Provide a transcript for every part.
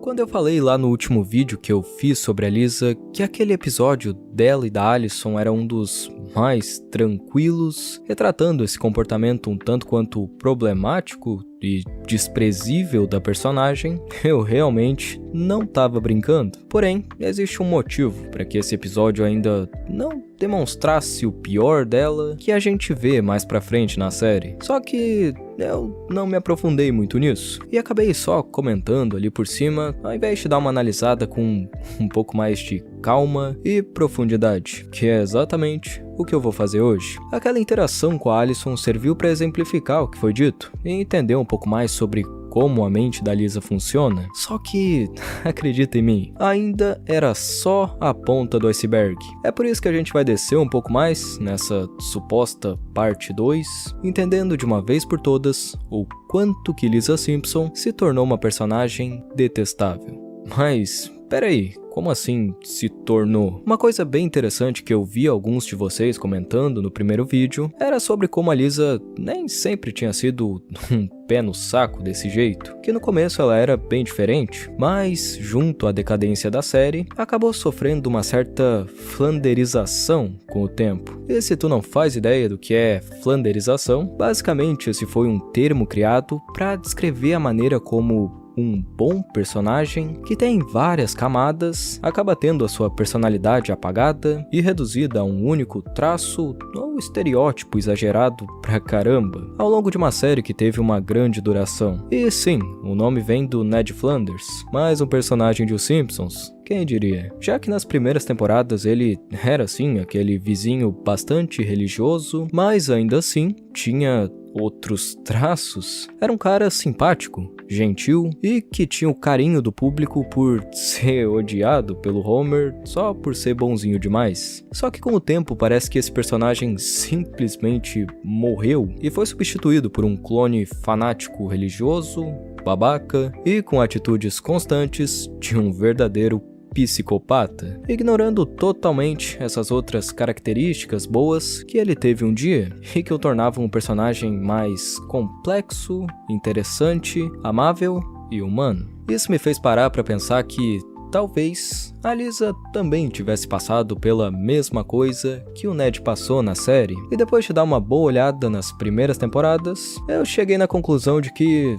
Quando eu falei lá no último vídeo que eu fiz sobre a Lisa que aquele episódio dela e da Allison era um dos mais tranquilos, retratando esse comportamento um tanto quanto problemático e desprezível da personagem, eu realmente não tava brincando. Porém, existe um motivo para que esse episódio ainda não demonstrasse o pior dela que a gente vê mais pra frente na série. Só que eu não me aprofundei muito nisso e acabei só comentando ali por cima, ao invés de dar uma analisada com um pouco mais de calma e profundidade, que é exatamente o que eu vou fazer hoje. Aquela interação com a Allison serviu para exemplificar o que foi dito e entender um pouco mais sobre como a mente da Lisa funciona. Só que, acredita em mim, ainda era só a ponta do iceberg. É por isso que a gente vai descer um pouco mais nessa suposta parte 2, entendendo de uma vez por todas o quanto que Lisa Simpson se tornou uma personagem detestável. Mas, peraí, como assim se tornou? Uma coisa bem interessante que eu vi alguns de vocês comentando no primeiro vídeo era sobre como a Lisa nem sempre tinha sido um pé no saco desse jeito, que no começo ela era bem diferente, mas junto à decadência da série, acabou sofrendo uma certa flanderização com o tempo. E se tu não faz ideia do que é flanderização, basicamente esse foi um termo criado para descrever a maneira como um bom personagem que tem várias camadas acaba tendo a sua personalidade apagada e reduzida a um único traço ou estereótipo exagerado pra caramba, ao longo de uma série que teve uma grande duração. E sim, o nome vem do Ned Flanders, mais um personagem de Os Simpsons. Quem diria? Já que nas primeiras temporadas ele era sim aquele vizinho bastante religioso, mas ainda assim tinha outros traços. Era um cara simpático, gentil e que tinha o carinho do público por ser odiado pelo Homer só por ser bonzinho demais. Só que com o tempo parece que esse personagem simplesmente morreu e foi substituído por um clone fanático religioso, babaca e com atitudes constantes de um verdadeiro psicopata, ignorando totalmente essas outras características boas que ele teve um dia e que o tornavam um personagem mais complexo, interessante, amável e humano. Isso me fez parar para pensar que talvez a Lisa também tivesse passado pela mesma coisa que o Ned passou na série, e depois de dar uma boa olhada nas primeiras temporadas, eu cheguei na conclusão de que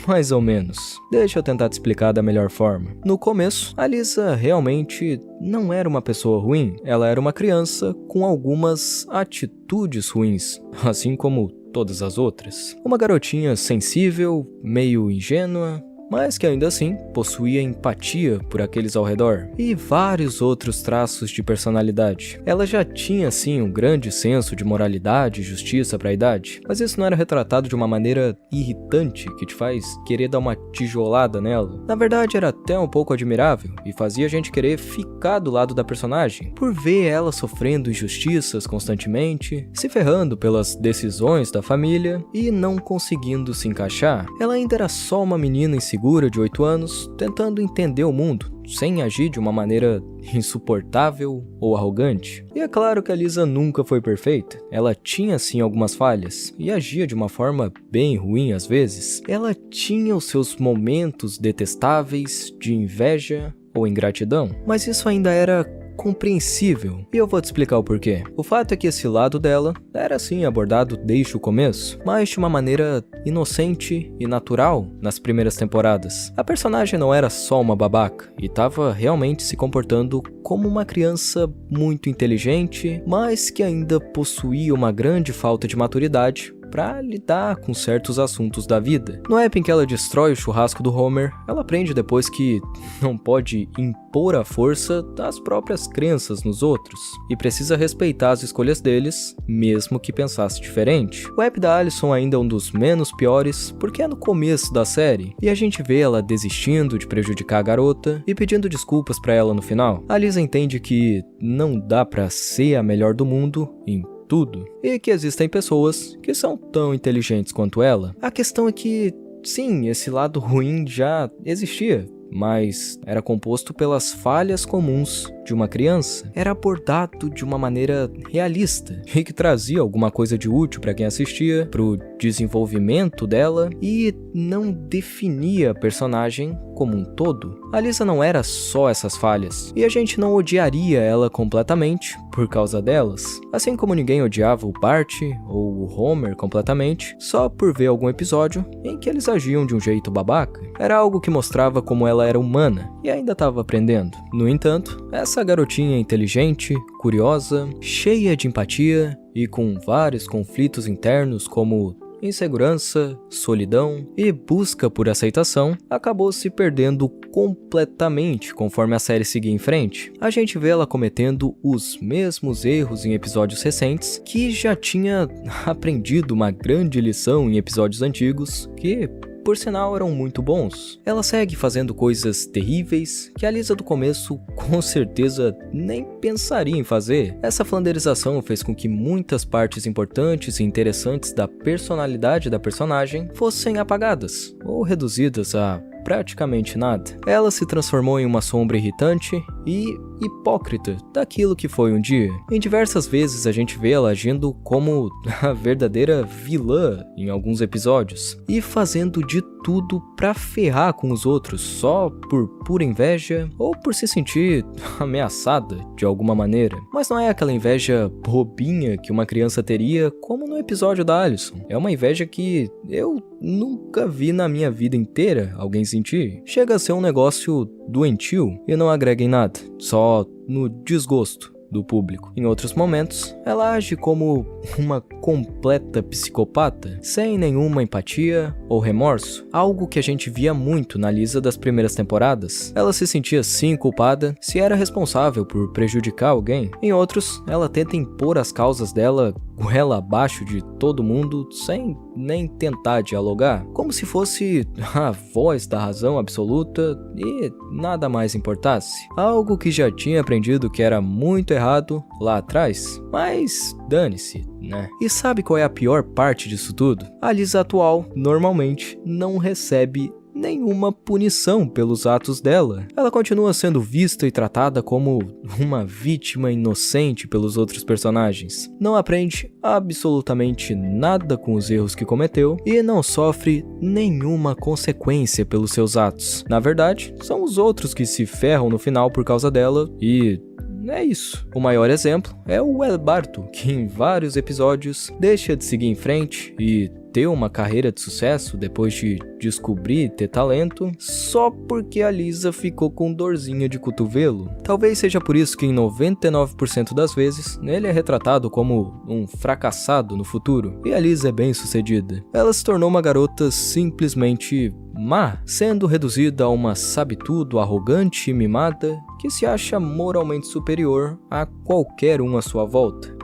mais ou menos. Deixa eu tentar te explicar da melhor forma. No começo, a Lisa realmente não era uma pessoa ruim. Ela era uma criança com algumas atitudes ruins, assim como todas as outras. Uma garotinha sensível, meio ingênua, mas que ainda assim possuía empatia por aqueles ao redor e vários outros traços de personalidade. Ela já tinha sim um grande senso de moralidade e justiça para a idade, mas isso não era retratado de uma maneira irritante que te faz querer dar uma tijolada nela. Na verdade era até um pouco admirável e fazia a gente querer ficar do lado da personagem, por ver ela sofrendo injustiças constantemente, se ferrando pelas decisões da família e não conseguindo se encaixar. Ela ainda era só uma menina insegura de 8 anos, tentando entender o mundo, sem agir de uma maneira insuportável ou arrogante. E é claro que a Lisa nunca foi perfeita. Ela tinha sim algumas falhas e agia de uma forma bem ruim às vezes. Ela tinha os seus momentos detestáveis de inveja ou ingratidão, mas isso ainda era compreensível, e eu vou te explicar o porquê. O fato é que esse lado dela era assim abordado desde o começo, mas de uma maneira inocente e natural nas primeiras temporadas. A personagem não era só uma babaca, e estava realmente se comportando como uma criança muito inteligente, mas que ainda possuía uma grande falta de maturidade para lidar com certos assuntos da vida. No app em que ela destrói o churrasco do Homer, ela aprende depois que não pode impor a força das próprias crenças nos outros e precisa respeitar as escolhas deles, mesmo que pensasse diferente. O app da Allison ainda é um dos menos piores porque é no começo da série e a gente vê ela desistindo de prejudicar a garota e pedindo desculpas para ela no final. A Lisa entende que não dá para ser a melhor do mundo em tudo, e que existem pessoas que são tão inteligentes quanto ela. A questão é que, sim, esse lado ruim já existia, mas era composto pelas falhas comuns de uma criança era abordado de uma maneira realista e que trazia alguma coisa de útil para quem assistia, pro desenvolvimento dela e não definia a personagem como um todo. A Lisa não era só essas falhas, e a gente não odiaria ela completamente por causa delas, assim como ninguém odiava o Bart ou o Homer completamente só por ver algum episódio em que eles agiam de um jeito babaca. Era algo que mostrava como ela era humana e ainda estava aprendendo. No entanto, essa garotinha inteligente, curiosa, cheia de empatia e com vários conflitos internos como insegurança, solidão e busca por aceitação, acabou se perdendo completamente conforme a série seguia em frente. A gente vê ela cometendo os mesmos erros em episódios recentes, que já tinha aprendido uma grande lição em episódios antigos, que por sinal eram muito bons. Ela segue fazendo coisas terríveis que a Lisa do começo com certeza nem pensaria em fazer. Essa flanderização fez com que muitas partes importantes e interessantes da personalidade da personagem fossem apagadas ou reduzidas a praticamente nada. Ela se transformou em uma sombra irritante e hipócrita daquilo que foi um dia. Em diversas vezes a gente vê ela agindo como a verdadeira vilã em alguns episódios e fazendo de tudo pra ferrar com os outros só por pura inveja ou por se sentir ameaçada de alguma maneira. Mas não é aquela inveja bobinha que uma criança teria como no episódio da Allison. É uma inveja que eu nunca vi na minha vida inteira alguém sentir. Chega a ser um negócio doentio e não agrega em nada, só no desgosto do público. Em outros momentos, ela age como uma completa psicopata, sem nenhuma empatia ou remorso, algo que a gente via muito na Lisa das primeiras temporadas. Ela se sentia sim culpada se era responsável por prejudicar alguém. Em outros, ela tenta impor as causas dela goela abaixo de todo mundo sem nem tentar dialogar, como se fosse a voz da razão absoluta e nada mais importasse. Algo que já tinha aprendido que era muito errado lá atrás, mas dane-se, né? E sabe qual é a pior parte disso tudo? A Lisa atual normalmente não recebe nenhuma punição pelos atos dela. Ela continua sendo vista e tratada como uma vítima inocente pelos outros personagens. Não aprende absolutamente nada com os erros que cometeu e não sofre nenhuma consequência pelos seus atos. Na verdade, são os outros que se ferram no final por causa dela e é isso. O maior exemplo é o El Barto, que em vários episódios deixa de seguir em frente e ter uma carreira de sucesso depois de descobrir ter talento só porque a Lisa ficou com dorzinha de cotovelo. Talvez seja por isso que em 99% das vezes ele é retratado como um fracassado no futuro e a Lisa é bem sucedida. Ela se tornou uma garota simplesmente má, sendo reduzida a uma sabe-tudo arrogante e mimada que se acha moralmente superior a qualquer um à sua volta.